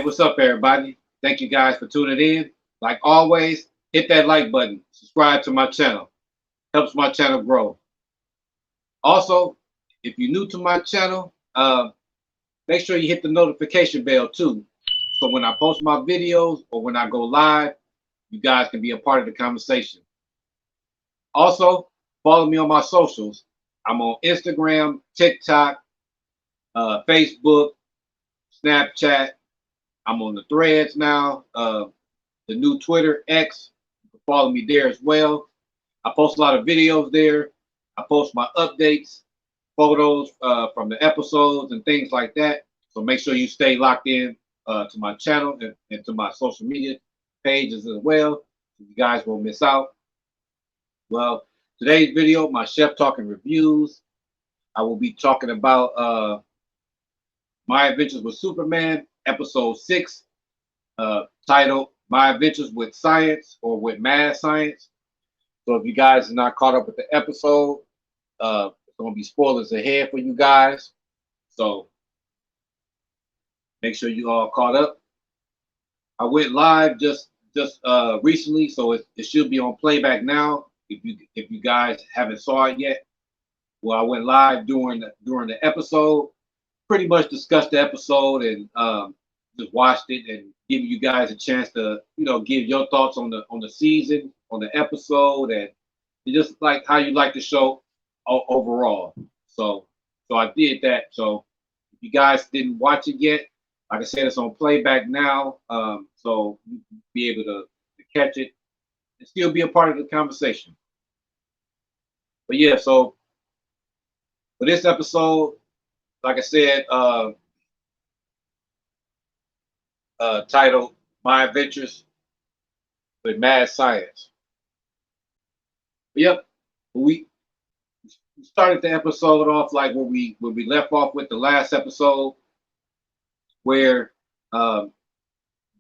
What's up, everybody? Thank you guys for tuning in. Like always, hit that like button, subscribe to my channel. Helps my channel grow. Also, if you're new to my channel, make sure you hit the notification bell too. So when I post my videos or when I go live, you guys can be a part of the conversation. Also, follow me on my socials. I'm on Instagram, TikTok, Facebook, Snapchat. I'm on the Threads now, the new Twitter, X. You can follow me there as well. I post a lot of videos there. I post my updates, photos from the episodes and things like that. So make sure you stay locked in to my channel and to my social media pages as well. So you guys won't miss out. Well, today's video, my chef talking reviews. I will be talking about My Adventures with Superman, episode 6, titled My Adventures with Science or with Mad Science. So if you guys are not caught up with the episode, it's going to be spoilers ahead for you guys. So make sure you all caught up. I went live just recently, so it should be on playback now. If you guys haven't saw it yet, well, I went live during the episode. Pretty much discussed the episode and just watched it and giving you guys a chance to give your thoughts on the season, on the episode, and just like how you like the show overall. So I did that. So if you guys didn't watch it yet, like I said, it's on playback now, so you can be able to catch it and still be a part of the conversation. But yeah, so for this episode, like I said, titled My Adventures with Mad Science. But yep, we started the episode off like where we left off with the last episode, where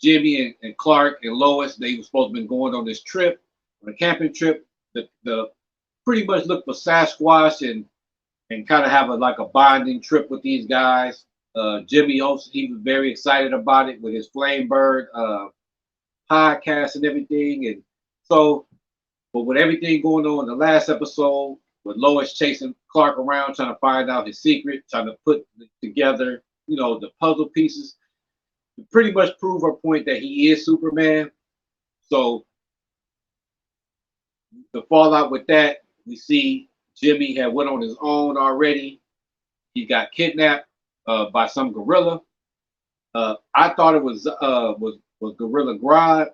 Jimmy and Clark and Lois, they were supposed to be going on this trip, on a camping trip, the pretty much look for Sasquatch and kind of have a bonding trip with these guys. Jimmy also, he was very excited about it with his Flame Bird podcast and everything. And so, but with everything going on in the last episode, with Lois chasing Clark around, trying to find out his secret, trying to put together, the puzzle pieces, to pretty much prove her point that he is Superman. So the fallout with that, we see Jimmy had went on his own already. He got kidnapped by some gorilla. I thought it was Gorilla Grodd.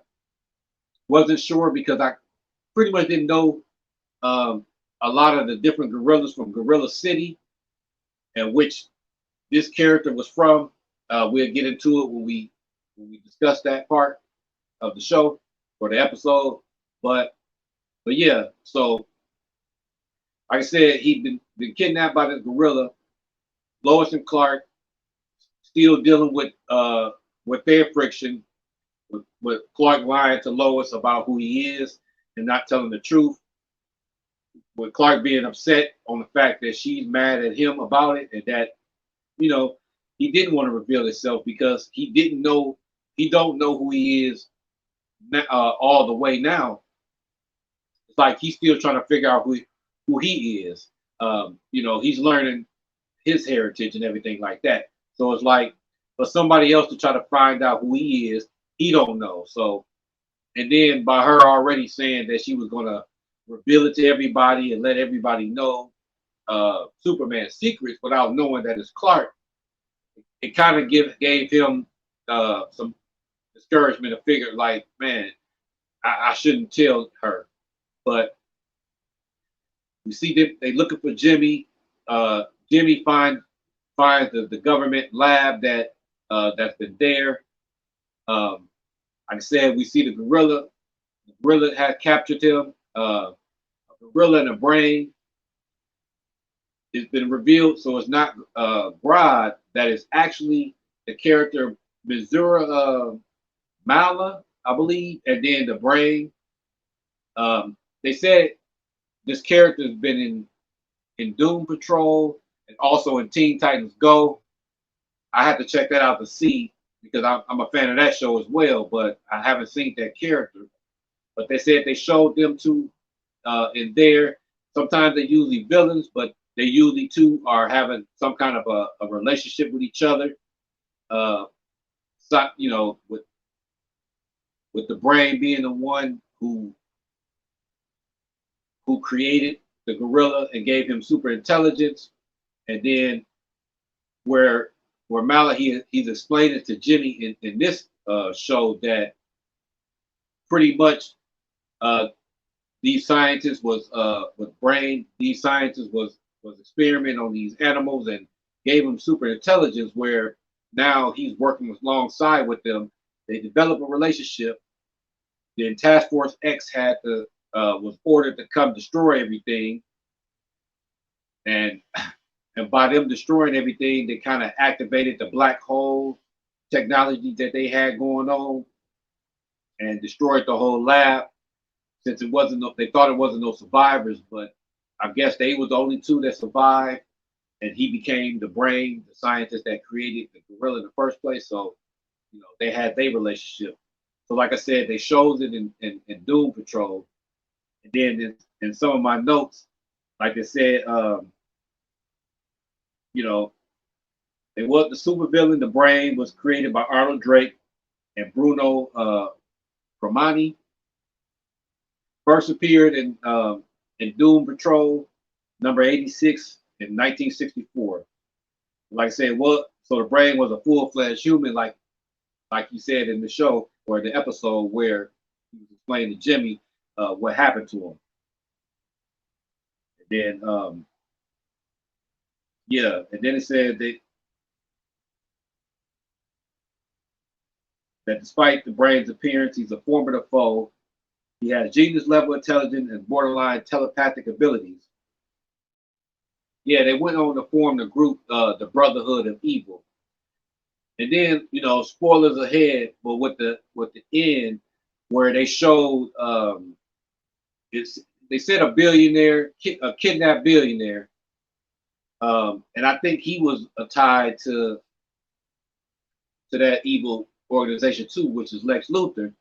Wasn't sure because I pretty much didn't know a lot of the different gorillas from Gorilla City, and which this character was from. We'll get into it when we discuss that part of the show or the episode. But yeah, so like I said, he'd been kidnapped by the gorilla. Lois and Clark still dealing with their friction, with Clark lying to Lois about who he is and not telling the truth. With Clark being upset on the fact that she's mad at him about it, and that he didn't want to reveal himself because he don't know who he is all the way now. It's like he's still trying to figure out who he is. He's learning his heritage and everything like that. So it's like for somebody else to try to find out who he is, he don't know. So, and then by her already saying that she was gonna reveal it to everybody and let everybody know Superman's secrets without knowing that it's Clark, it kind of gave him some discouragement to figure like, man, I shouldn't tell her. But we see they looking for Jimmy. Jimmy finds the government lab that's been there. Like I said, we see the gorilla. The gorilla had captured him. A gorilla and a brain. It's been revealed, so it's not Grodd. That is actually the character Missouri Mala, I believe, and then the brain. They said this character has been in Doom Patrol and also in Teen Titans Go. I have to check that out to see because I'm a fan of that show as well, but I haven't seen that character. But they said they showed them two in there. Sometimes they're usually villains, but they usually two are having some kind of a relationship with each other. Uh, so, with the brain being the one who created the gorilla and gave him super intelligence, and then where Mala he's explaining to Jimmy in this show that pretty much uh, these scientists was with brain. These scientists was experimenting on these animals and gave them super intelligence. Where now he's working alongside with them. They develop a relationship. Then Task Force X had to was ordered to come destroy everything, and by them destroying everything, they kind of activated the black hole technology that they had going on and destroyed the whole lab. Since it wasn't, they thought it wasn't no survivors, but I guess they was the only two that survived, and he became the brain, the scientist that created the gorilla in the first place. So, they had their relationship. So, like I said, they showed it in Doom Patrol, and then in some of my notes, like I said, it was the supervillain. The brain was created by Arnold Drake and Bruno Cremani. First appeared in Doom Patrol number 86 in 1964. Like I said, so the brain was a full-fledged human, like you said in the show or the episode where he was explaining to Jimmy what happened to him. And then and then it said that despite the brain's appearance, he's a formidable foe. He has genius level intelligence and borderline telepathic abilities. Yeah, they went on to form the group, the Brotherhood of Evil. And then, spoilers ahead, but with the end where they showed they said a billionaire, a kidnapped billionaire, and I think he was tied to that evil organization too, which is Lex Luthor.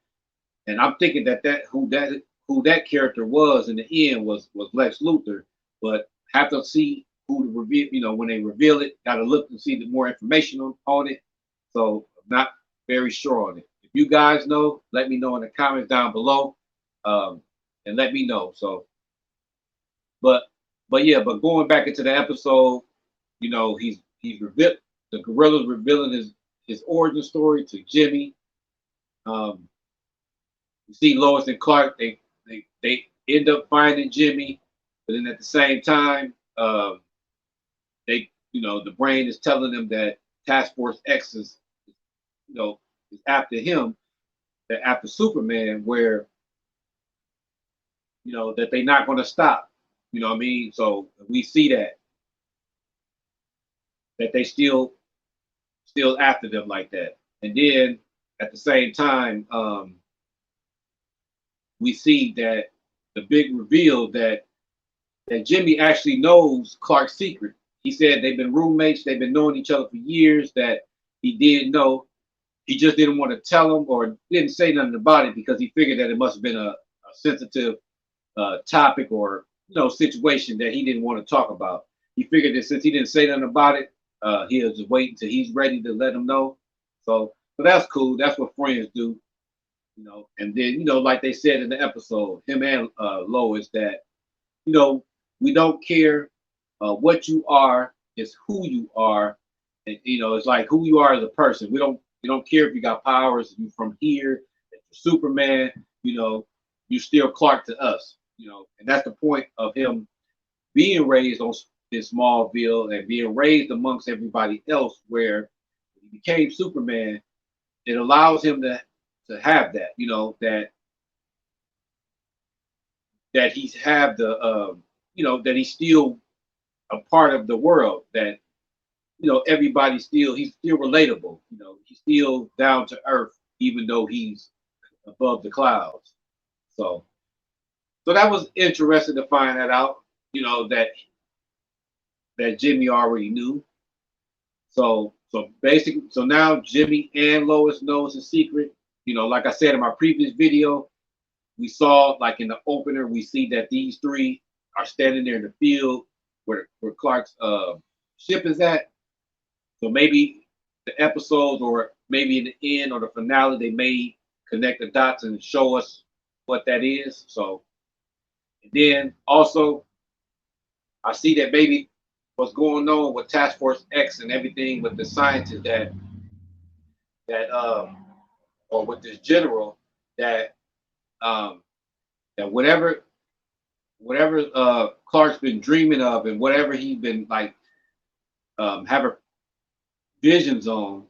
And I'm thinking who that character was in the end was Lex Luthor, but have to see who to reveal. When they reveal it, got to look and see the more information on it. So I'm not very sure on it. If you guys know, let me know in the comments down below, and let me know. So, but going back into the episode, he's revealed the gorilla's revealing his origin story to Jimmy. You see Lois and Clark, they end up finding Jimmy, but then at the same time, the brain is telling them that Task Force X is after him, that after Superman, where that they're not going to stop. You know what I mean? So we see that they still after them like that, and then at the same time, we see that the big reveal that Jimmy actually knows Clark's secret. He said they've been roommates, they've been knowing each other for years, that he did know. He just didn't want to tell him or didn't say nothing about it because he figured that it must have been a sensitive topic or situation that he didn't want to talk about. He figured that since he didn't say nothing about it, he'll just wait until he's ready to let him know. So that's cool. That's what friends do. And then, like they said in the episode, him and Lois, that, we don't care what you are, it's who you are. And, it's like who you are as a person. We don't care if you got powers, you from here, if you're Superman, you still Clark to us, and that's the point of him being raised in Smallville and being raised amongst everybody else, where he became Superman. It allows him to have that, that he's have the, that he's still a part of the world, that, everybody he's still relatable, he's still down to earth, even though he's above the clouds. So that was interesting to find that out, that Jimmy already knew. So So basically, so now Jimmy and Lois knows the secret. You know, like I said in my previous video, we saw like in the opener, we see that these three are standing there in the field where Clark's ship is at. So maybe the episodes, or maybe in the end or the finale, they may connect the dots and show us what that is. So, and then also, I see that maybe what's going on with Task Force X and everything with the scientists that or with this general that um that whatever Clark's been dreaming of and whatever he's been like having visions on,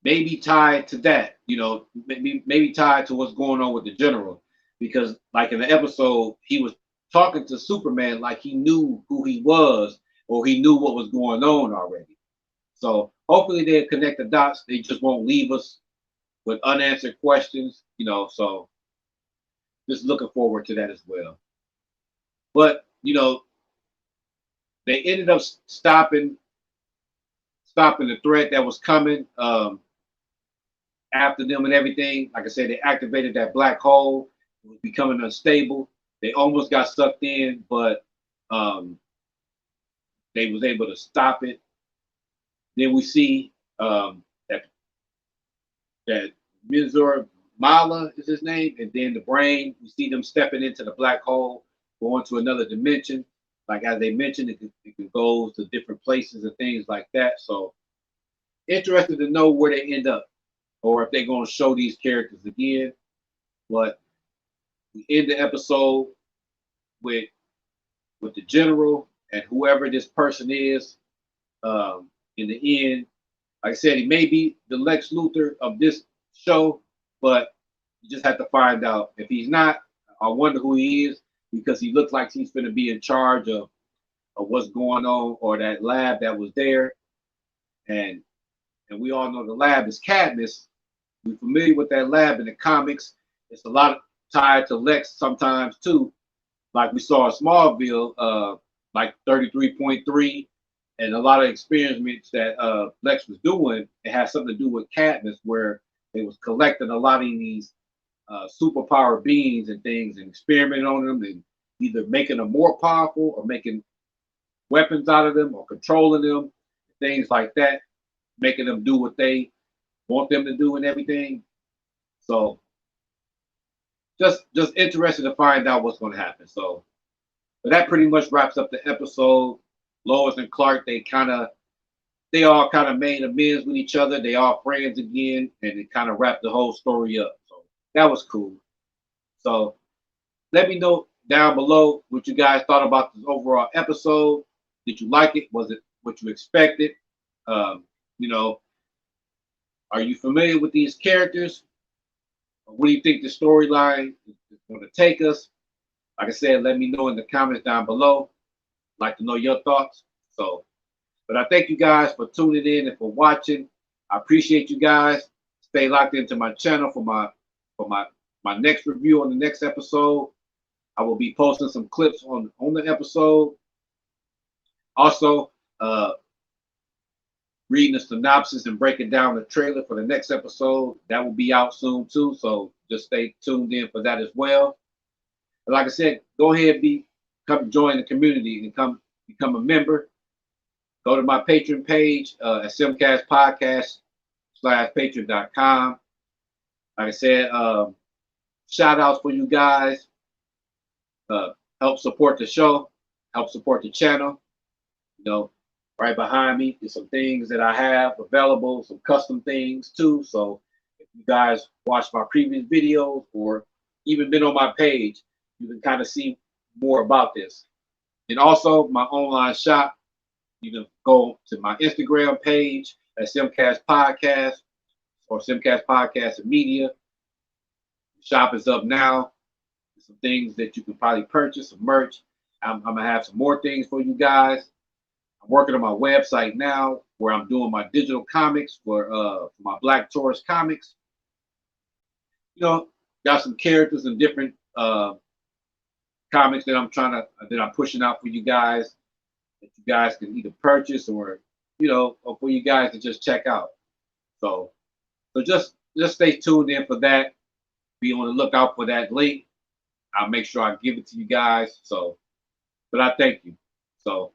maybe tied to that, you know, maybe tied to what's going on with the general, because like in the episode, he was talking to Superman like he knew who he was or he knew what was going on already. So hopefully they'll connect the dots. They just won't leave us with unanswered questions, you know. So just looking forward to that as well. But you know, they ended up stopping the threat that was coming after them and everything. Like I said, they activated that black hole. It was becoming unstable. They almost got sucked in, but um, they was able to stop it. Then we see that Mizor Mala is his name, and then the brain. We see them stepping into the black hole, going to another dimension. Like as they mentioned, it can go to different places and things like that. So interested to know where they end up, or if they're going to show these characters again. But we end the episode with the general and whoever this person is. In the end, like I said, he may be the Lex Luthor of this show, but you just have to find out. If he's not, I wonder who he is, because he looks like he's going to be in charge of what's going on, or that lab that was there. And we all know the lab is Cadmus. We're familiar with that lab in the comics. It's a lot tied to Lex sometimes too, like we saw in Smallville, like 33.3, and a lot of experiments that Lex was doing. It has something to do with Cadmus, where they was collecting a lot of these superpower beings and things, and experimenting on them, and either making them more powerful or making weapons out of them or controlling them, things like that, making them do what they want them to do and everything. So just interested to find out what's going to happen. So, but that pretty much wraps up the episode. Lois and Clark, they all kind of made amends with each other. They all friends again, and it kind of wrapped the whole story up. So that was cool. So let me know down below what you guys thought about this overall episode. Did you like it? Was it what you expected? You know, are you familiar with these characters? What do you think the storyline is going to take us? Like I said, let me know in the comments down below. I'd like to know your thoughts. So, but I thank you guys for tuning in and for watching. I appreciate you guys. Stay locked into my channel for my next review on the next episode. I will be posting some clips on the episode. Also, reading the synopsis and breaking down the trailer for the next episode. That will be out soon too, so just stay tuned in for that as well. And like I said, go ahead and come join the community and come become a member. Go to my Patreon page at SymCast Podcast /patreon.com. Like I said, shout outs for you guys. Help support the show, help support the channel. You know, right behind me is some things that I have available, some custom things too. So if you guys watched my previous videos or even been on my page, you can kind of see more about this. And also my online shop, you can go to my Instagram page at SymCast Podcast or SymCast Podcast and Media. The shop is up now. There's some things that you can probably purchase, some merch. I'm gonna have some more things for you guys. I'm working on my website now, where I'm doing my digital comics for my Black Taurus comics. You know, got some characters and different comics that I'm pushing out for you guys, that you guys can either purchase or for you guys to just check out. So just stay tuned in for that. Be on the lookout for that link. I'll make sure I give it to you guys. So, but I thank you. So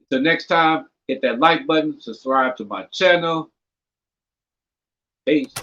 until next time, hit that like button, subscribe to my channel. Peace.